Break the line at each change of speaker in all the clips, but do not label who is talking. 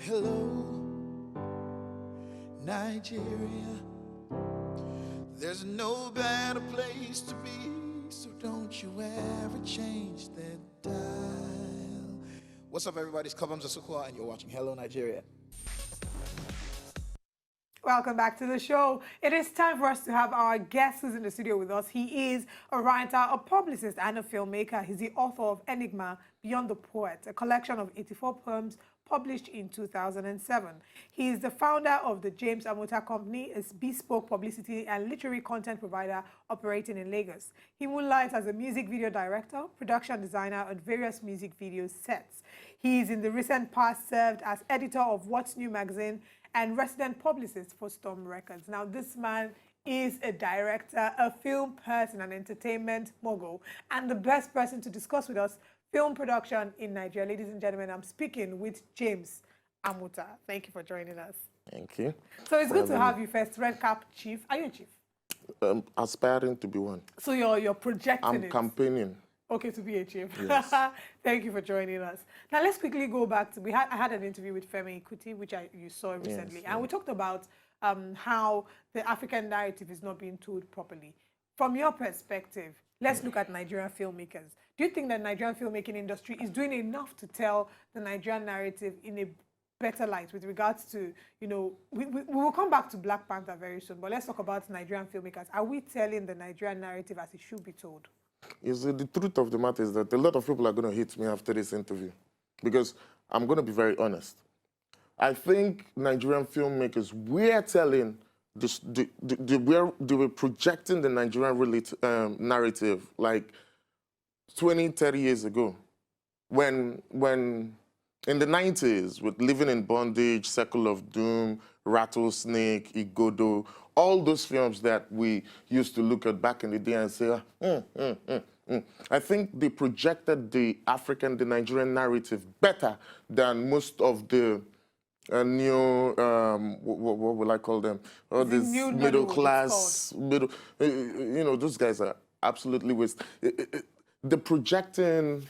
Hello, Nigeria. There's no better place to be, so don't you ever change that dial. What's up, everybody? It's Kabam Zasukwa, and you're watching Hello, Nigeria.
Welcome back to the show. It is time for us to have our guest who's in the studio with us. He is a writer, a publicist, and a filmmaker. He's the author of Enigma, Beyond the Poet, a collection of 84 poems published in 2007. He is the founder of the James Amuta Company, a bespoke publicity and literary content provider operating in Lagos. He moonlights as a music video director, production designer on various music video sets. He is in the recent past served as editor of What's New magazine and resident publicist for Storm Records. Now, this man is a director, a film person, an entertainment mogul, and the best person to discuss with us film production in Nigeria. Ladies and gentlemen, I'm speaking with James Amuta. Thank you for joining us.
Thank you.
So it's good to have you first. Red Cap Chief. Are you a chief?
Aspiring to be one.
So you're projecting
I'm campaigning.
Okay, to be a chief.
Yes.
Thank you for joining us. Now let's quickly go back to I had an interview with Femi Kuti, which you saw recently, and we talked about how the African narrative is not being told properly. From your perspective, let's look at Nigerian filmmakers. Do you think that Nigerian filmmaking industry is doing enough to tell the Nigerian narrative in a better light with regards to, we will come back to Black Panther very soon, but let's talk about Nigerian filmmakers. Are we telling the Nigerian narrative as it should be told?
The truth of the matter is that a lot of people are going to hate me after this interview because I'm going to be very honest. I think Nigerian filmmakers, we're telling, they were projecting the Nigerian narrative like 20, 30 years ago when in the 90s, with Living in Bondage, Circle of Doom, Rattlesnake, Igodo, all those films that we used to look at back in the day and say, I think they projected the Nigerian narrative better than most of the new, what will I call them? All these middle class, those guys are absolutely waste. The projecting,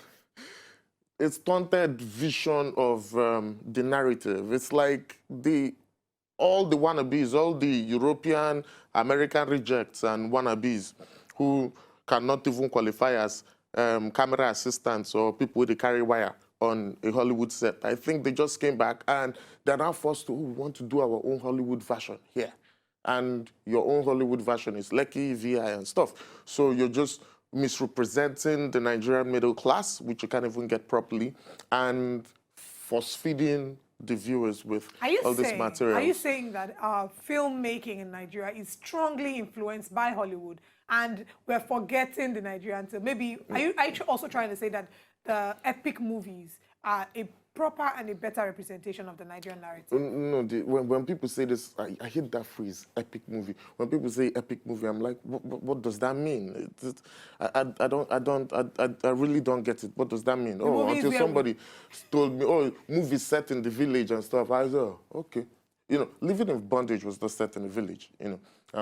it's taunted vision of the narrative. It's like all the wannabes, all the European, American rejects and wannabes who cannot even qualify as camera assistants or people with a carry wire on a Hollywood set. I think they just came back and they're now forced to, we want to do our own Hollywood version here. And your own Hollywood version is Lekki, VI and stuff. So you're just misrepresenting the Nigerian middle class, which you can't even get properly, and force-feeding the viewers with all this material.
Are you saying that filmmaking in Nigeria is strongly influenced by Hollywood and we're forgetting the Nigerian? So maybe, are you also trying to say that the epic movies are a proper and a better representation of the Nigerian narrative?
No, when people say this, I hate that phrase, epic movie. When people say epic movie, I'm like, what does that mean? I really don't get it. What does that mean? Until somebody told me, movies set in the village and stuff. I said, okay. Living in Bondage was not set in the village, and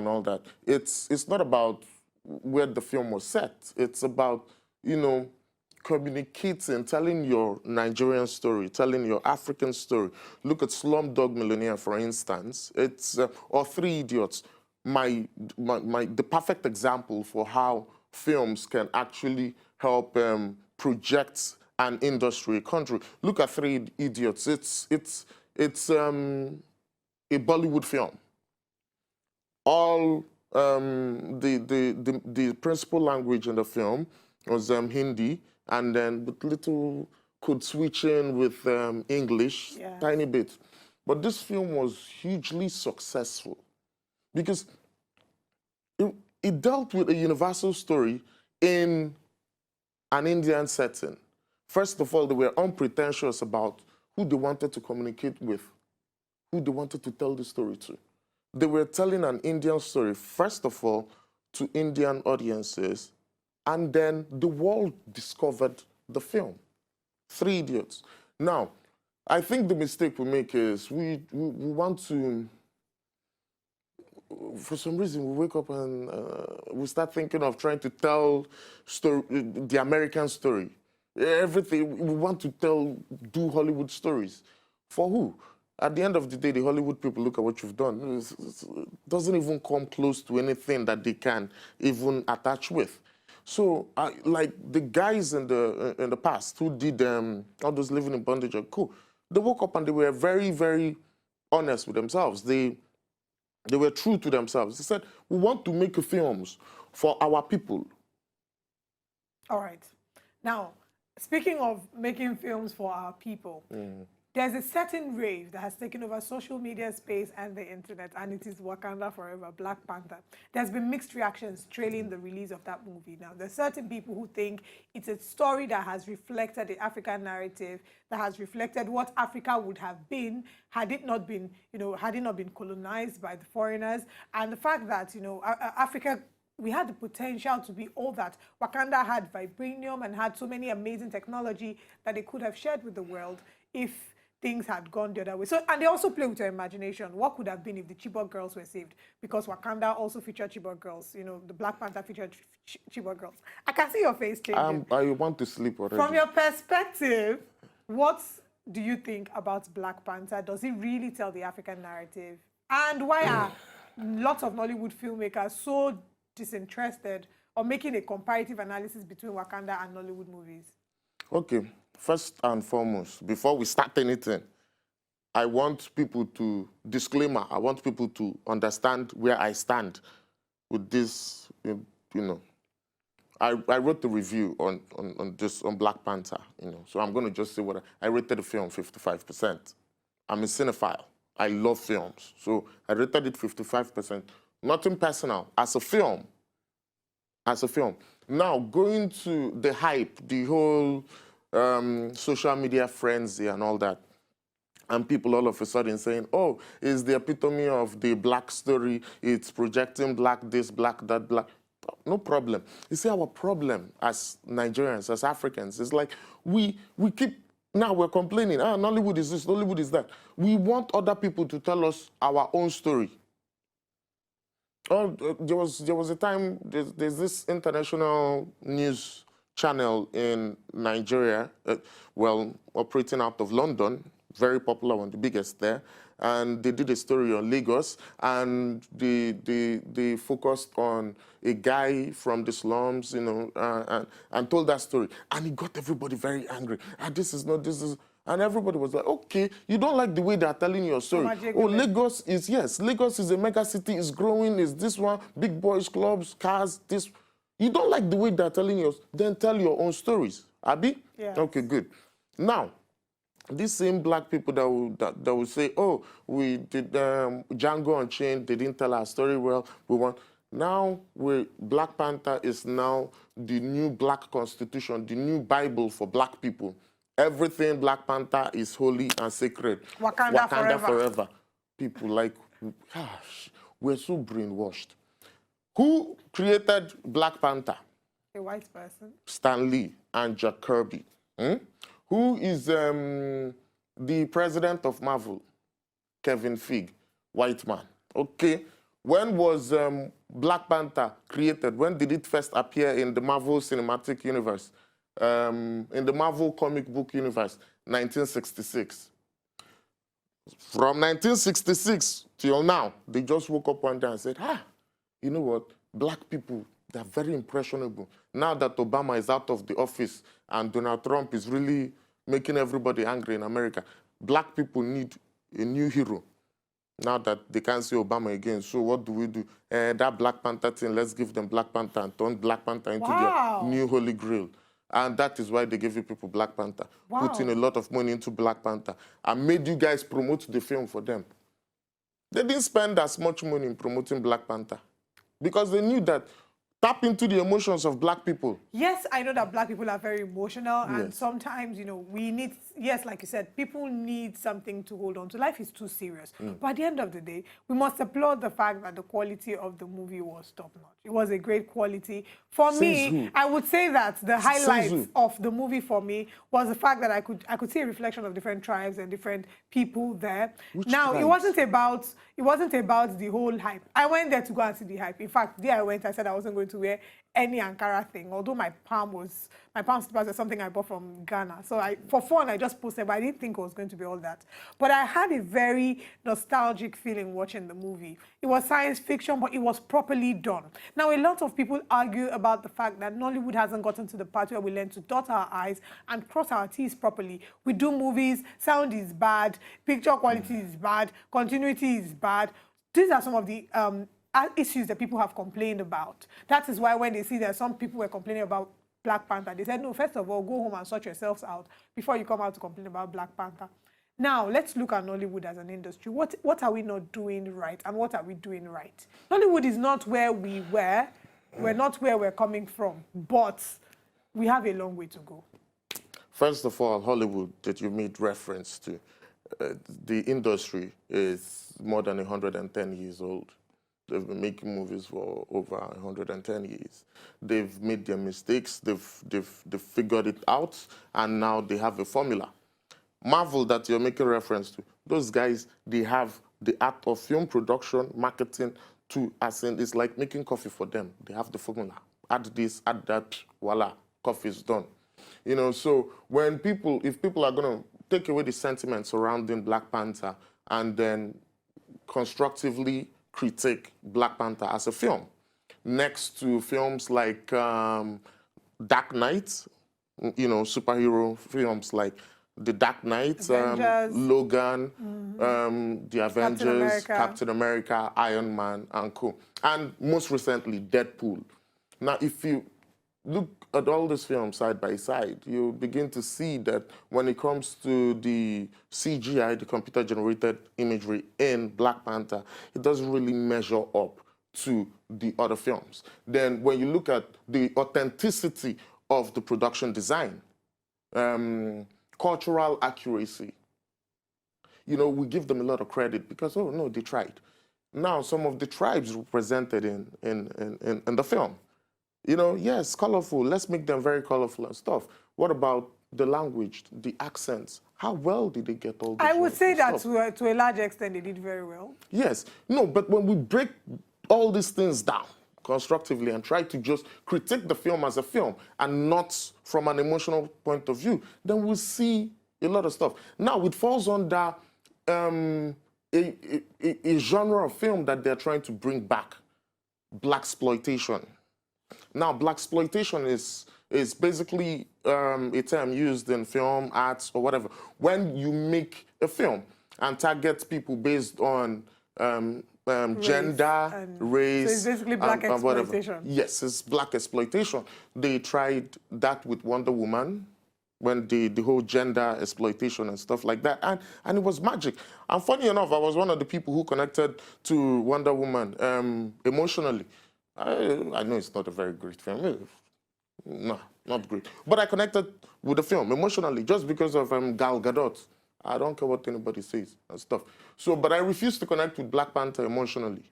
all that. It's not about where the film was set. It's about, communicating, telling your Nigerian story, telling your African story. Look at Slumdog Millionaire, for instance. It's or Three Idiots. The perfect example for how films can actually help project an industry, a country. Look at Three Idiots. It's a Bollywood film. All the principal language in the film was Hindi. And then with little could switch in with English, tiny bit. But this film was hugely successful because it dealt with a universal story in an Indian setting. First of all, they were unpretentious about who they wanted to communicate with, who they wanted to tell the story to. They were telling an Indian story, first of all, to Indian audiences, and then the world discovered the film, Three Idiots. Now, I think the mistake we make is we want to, for some reason, we wake up and we start thinking of trying to tell the American story. Everything, we want to do Hollywood stories. For who? at the end of the day, the Hollywood people look at what you've done. It doesn't even come close to anything that they can even attach with. So, like the guys in the past who did all those living in bondage and cool, they woke up and they were very, very honest with themselves. They were true to themselves. They said, we want to make films for our people.
All right. Now, speaking of making films for our people, there's a certain rave that has taken over social media space and the internet, and it is Wakanda Forever, Black Panther. There's been mixed reactions trailing the release of that movie. Now, there's certain people who think it's a story that has reflected the African narrative, that has reflected what Africa would have been had it not been, had it not been colonized by the foreigners, and the fact that, Africa, we had the potential to be all that. Wakanda had vibranium and had so many amazing technology that they could have shared with the world if things had gone the other way. So, and they also play with your imagination. What could have been if the Chibok girls were saved? Because Wakanda also featured Chibok girls. The Black Panther featured Chibok girls. I can see your face changing.
I want to sleep already.
From your perspective, what do you think about Black Panther? Does it really tell the African narrative? And why are lots of Nollywood filmmakers so disinterested or making a comparative analysis between Wakanda and Nollywood movies?
Okay, first and foremost, before we start anything, I want people to, disclaimer, I want people to understand where I stand with this, I wrote the review on Black Panther, so I'm going to just say what I rated the film 55%. I'm a cinephile. I love films, so I rated it 55%. Nothing personal, as a film. Now, going to the hype, the whole social media frenzy and all that, and people all of a sudden saying, oh, it's the epitome of the black story, it's projecting black this, black that, black. No problem. You see, our problem as Nigerians, as Africans, is like we keep, now we're complaining, Nollywood is this, Nollywood is that. We want other people to tell us our own story. Oh, there was a time, there's this international news channel in Nigeria, operating out of London, very popular one, the biggest there, and they did a story on Lagos, and they focused on a guy from the slums, and told that story, and it got everybody very angry. And everybody was like, okay, you don't like the way they're telling your story. Oh, Lagos is a mega city, it's growing, it's this one, big boys, clubs, cars, this. You don't like the way they're telling yours, then tell your own stories. Abi?
Yeah.
Okay, good. Now, these same black people that will say, oh, we did Django Unchained, they didn't tell our story well, we want. Now, Black Panther is now the new black constitution, the new Bible for black people. Everything Black Panther is holy and sacred.
Wakanda forever.
People like, gosh, we're so brainwashed. Who created Black Panther?
A white person.
Stan Lee and Jack Kirby. Who is the president of Marvel? Kevin Feige, white man. Okay. When was Black Panther created? When did it first appear in the Marvel Cinematic Universe? In the Marvel comic book universe, 1966. From 1966 till now, they just woke up one day and said, you know what? Black people, they're very impressionable. Now that Obama is out of the office and Donald Trump is really making everybody angry in America, black people need a new hero. Now that they can't see Obama again, so what do we do? That Black Panther thing, let's give them Black Panther and turn Black Panther into their new holy grail. And that is why they gave you people Black Panther. Putting a lot of money into Black Panther. And made you guys promote the film for them. They didn't spend as much money in promoting Black Panther. Because they knew that tap into the emotions of black people.
Yes, I know that black people are very emotional, and sometimes, we need, like you said, people need something to hold on to. Life is too serious. But at the end of the day, we must applaud the fact that the quality of the movie was top-notch. It was a great quality. For me, I would say that the highlights of the movie for me was the fact that I could see a reflection of different tribes and different people there. It wasn't about the whole hype. I went there to go and see the hype. In fact, there I went, I said I wasn't going to to wear any Ankara thing, although my palm slippers are something I bought from Ghana. So for fun, I just posted, but I didn't think it was going to be all that. But I had a very nostalgic feeling watching the movie. It was science fiction, but it was properly done. Now, a lot of people argue about the fact that Nollywood hasn't gotten to the part where we learn to dot our I's and cross our T's properly. We do movies, sound is bad, picture quality is bad, continuity is bad. These are some of the issues that people have complained about. That is why when they see that some people were complaining about Black Panther, they said, no, first of all, go home and sort yourselves out before you come out to complain about Black Panther. Now, let's look at Nollywood as an industry. What are we not doing right, and what are we doing right? Nollywood is not where we were. We're not where we're coming from, but we have a long way to go.
First of all, Hollywood that you made reference to, the industry is more than 110 years old. They've been making movies for over 110 years. They've made their mistakes, they've figured it out, and now they have a formula. Marvel that you're making reference to, those guys, they have the art of film production, marketing, as in, it's like making coffee for them. They have the formula. Add this, add that, voila, coffee is done. You know, so if people are going to take away the sentiment surrounding Black Panther and then constructively critique Black Panther as a film, next to films like Dark Knight, you know, superhero films like The Dark Knight, Logan, The Avengers, Captain America, Iron Man, and co. And most recently, Deadpool. Now, if you look at all these films side by side, you begin to see that when it comes to the CGI, the computer-generated imagery in Black Panther, it doesn't really measure up to the other films. Then when you look at the authenticity of the production design, cultural accuracy, you know, we give them a lot of credit because, oh, no, they tried. Now, some of the tribes represented in the film, you know, yes, colorful. Let's make them very colorful and stuff. What about the language, the accents? How well did they get all this?
I would say that to a large extent they did very well.
Yes. No, but when we break all these things down constructively and try to just critique the film as a film and not from an emotional point of view, then we'll see a lot of stuff. Now, it falls under a genre of film that they're trying to bring back, Blaxploitation. Now, Blaxploitation is basically a term used in film, arts, or whatever. When you make a film and target people based on gender, race,
so it's basically black exploitation.
Yes, it's black exploitation. They tried that with Wonder Woman, when the whole gender exploitation and stuff like that, and it was magic. And funny enough, I was one of the people who connected to Wonder Woman emotionally. I know it's not a very great film. No, not great. But I connected with the film emotionally just because of Gal Gadot. I don't care what anybody says and stuff. So, but I refuse to connect with Black Panther emotionally.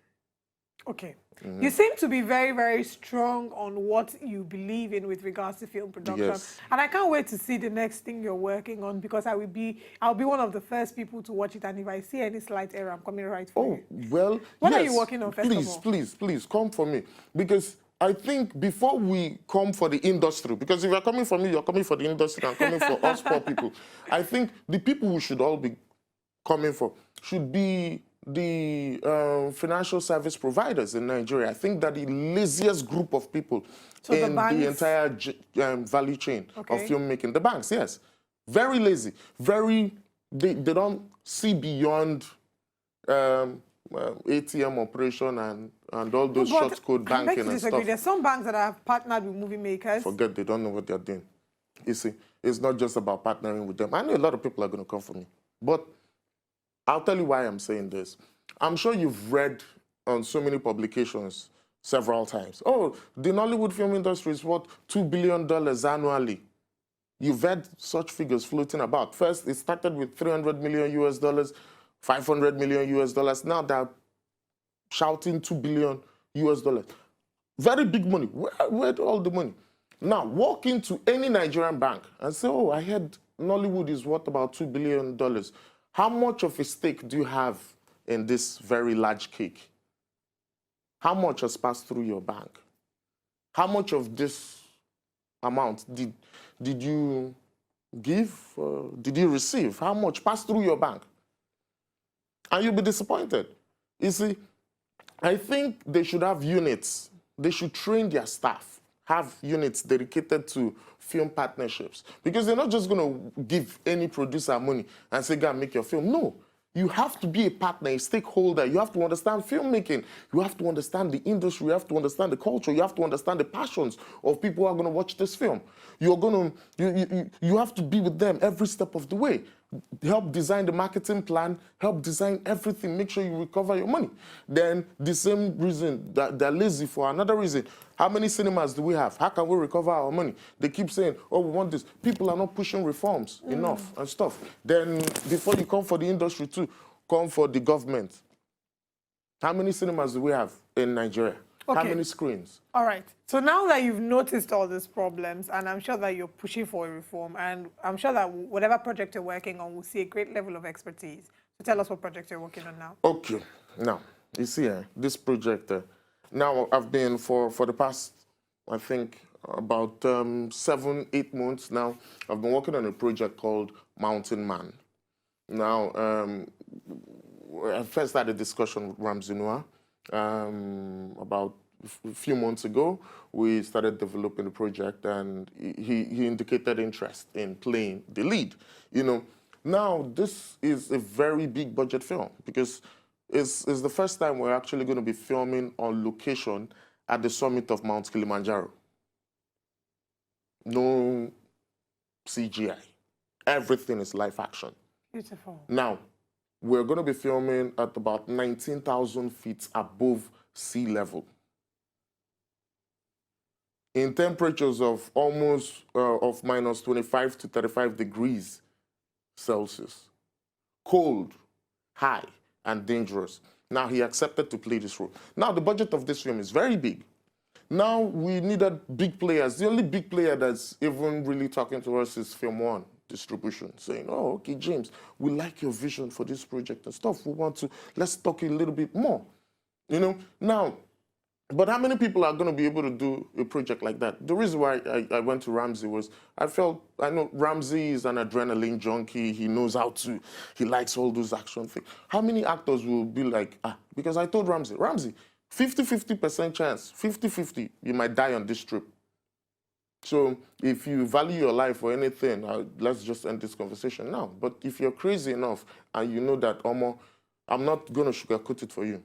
Okay. You seem to be very, very strong on what you believe in with regards to film production.
Yes.
And I can't wait to see the next thing you're working on because I'll be one of the first people to watch it. And if I see any slight error, I'm coming right for you.
Oh, well,
what
yes.
are you working on, first of all?
Please, come for me. Because I think before we come for the industry, because if you're coming for me, you're coming for the industry, I'm coming for us poor people. I think the people we should all be coming for should be the financial service providers in Nigeria. I think that the laziest group of people in the entire value chain of filmmaking, the banks, yes. Very lazy. They don't see beyond ATM operation and all those short code banking and stuff.
There's some banks that have partnered with movie makers.
Forget, they don't know what they're doing. You see, it's not just about partnering with them. I know a lot of people are going to come for me. But I'll tell you why I'm saying this. I'm sure you've read on so many publications several times. Oh, the Nollywood film industry is worth $2 billion annually. You've had such figures floating about. First, it started with $300 million US, $500 million US. Now they're shouting $2 billion US. Very big money. Where'd all the money? Now, walk into any Nigerian bank and say, oh, I heard Nollywood is worth about $2 billion. How much of a stake do you have in this very large cake? How much has passed through your bank? How much of this amount did you give? Did you receive? How much passed through your bank? And you'll be disappointed. You see, I think they should have units. They should train their staff, have units dedicated to film partnerships. Because they're not just going to give any producer money and say, go and make your film. No. You have to be a partner, a stakeholder. You have to understand filmmaking. You have to understand the industry. You have to understand the culture. You have to understand the passions of people who are going to watch this film. You have to be with them every step of the way. Help design the marketing plan, help design everything, make sure you recover your money. Then the same reason that they're lazy for another reason. How many cinemas do we have? How can we recover our money? They keep saying, oh, we want this. People are not pushing reforms enough and stuff. Then before you come for the industry too, come for the government. How many cinemas do we have in Nigeria?
Okay.
How many screens?
All right. So now that you've noticed all these problems, and I'm sure that you're pushing for a reform, and I'm sure that whatever project you're working on will see a great level of expertise. So tell us what project you're working on now.
Okay. Now, you see, this project, now I've been for the past, I think, about 7-8 months now, I've been working on a project called Mountain Man. Now, I first had a discussion with Ramsey Noah about a few months ago. We started developing the project, and he indicated interest in playing the lead. You know, now this is a very big budget film because it's the first time we're actually going to be filming on location at the summit of Mount Kilimanjaro. No CGI. Everything is live action.
Beautiful.
Now, we're going to be filming at about 19,000 feet above sea level, in temperatures of almost of minus 25 to 35 degrees Celsius. Cold, high, and dangerous. Now, he accepted to play this role. Now, the budget of this film is very big. Now, we needed big players. The only big player that's even really talking to us is Film One Distribution, saying, oh, okay, James, we like your vision for this project and stuff. We want to, let's talk a little bit more. You know, now, but how many people are going to be able to do a project like that? The reason why I went to Ramsey was I know Ramsey is an adrenaline junkie. He knows how to, he likes all those action things. How many actors will be like, because I told Ramsey, 50-50% chance, 50-50, you might die on this trip. So if you value your life or anything, let's just end this conversation now. But if you're crazy enough and you know that, I'm not going to sugarcoat it for you.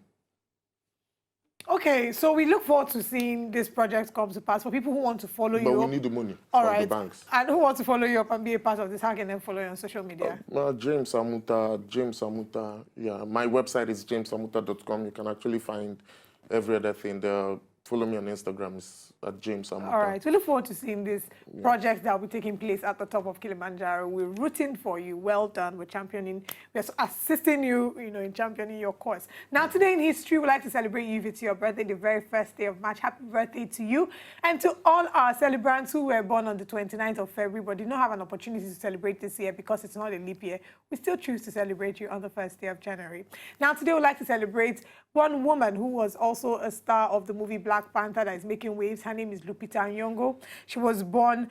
Okay, so we look forward to seeing this project come to pass. For people who want to follow you
But we
up,
need the money
all
from
right,
the banks.
And who want to follow you up and be a part of this, how can they follow you on social media?
James Amuta. Yeah, my website is jamesamuta.com. You can actually find every other thing there. Follow me on Instagram, it's at James Amuta.
All right, we look forward to seeing this project that will be taking place at the top of Kilimanjaro. We're rooting for you. Well done. We're championing, we're assisting you, in championing your cause. Now, today in history, we'd like to celebrate you if it's your birthday, the very first day of March. Happy birthday to you. And to all our celebrants who were born on the 29th of February, but did not have an opportunity to celebrate this year because it's not a leap year, we still choose to celebrate you on the first day of January. Now, today we'd like to celebrate one woman who was also a star of the movie Black Panther that is making waves. Her name is Lupita Nyong'o. She was born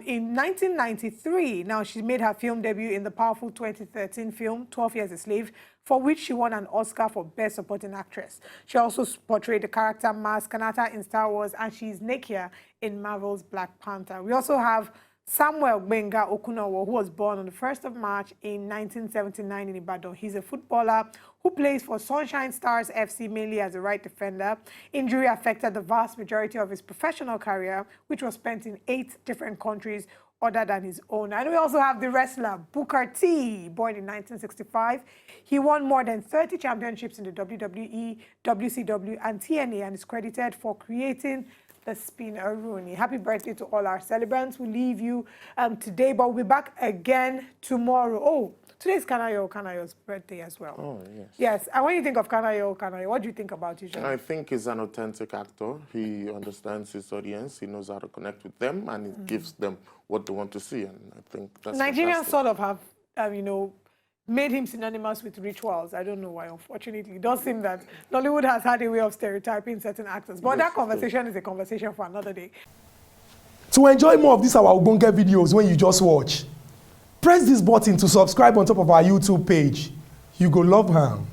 in 1993. Now, she made her film debut in the powerful 2013 film, 12 Years a Slave, for which she won an Oscar for Best Supporting Actress. She also portrayed the character Maz Kanata in Star Wars, and she's Nakia in Marvel's Black Panther. We also have Samuel Gbenga Okunowo, who was born on the 1st of March in 1979 in Ibadan. He's a footballer who plays for Sunshine Stars FC, mainly as a right defender. Injury affected the vast majority of his professional career, which was spent in 8 different countries other than his own. And we also have the wrestler Booker T, born in 1965. He won more than 30 championships in the WWE, WCW, and TNA, and is credited for creating the Spinner Rooney. Happy birthday to all our celebrants. We leave you today, but we'll be back again tomorrow. Oh, today's Kanayo's birthday as well.
Oh, yes.
Yes, and when you think of Kanayo, what do you think about you?
I think he's an authentic actor. He understands his audience. He knows how to connect with them, and he gives them what they want to see. And I think that's
Nigerians
fantastic.
sort of have, made him synonymous with rituals. I don't know why, unfortunately. It does seem that Nollywood has had a way of stereotyping certain actors. But that conversation is a conversation for another day.
To enjoy more of these our Ogbonge videos when you just watch, press this button to subscribe on top of our YouTube page. You go love am.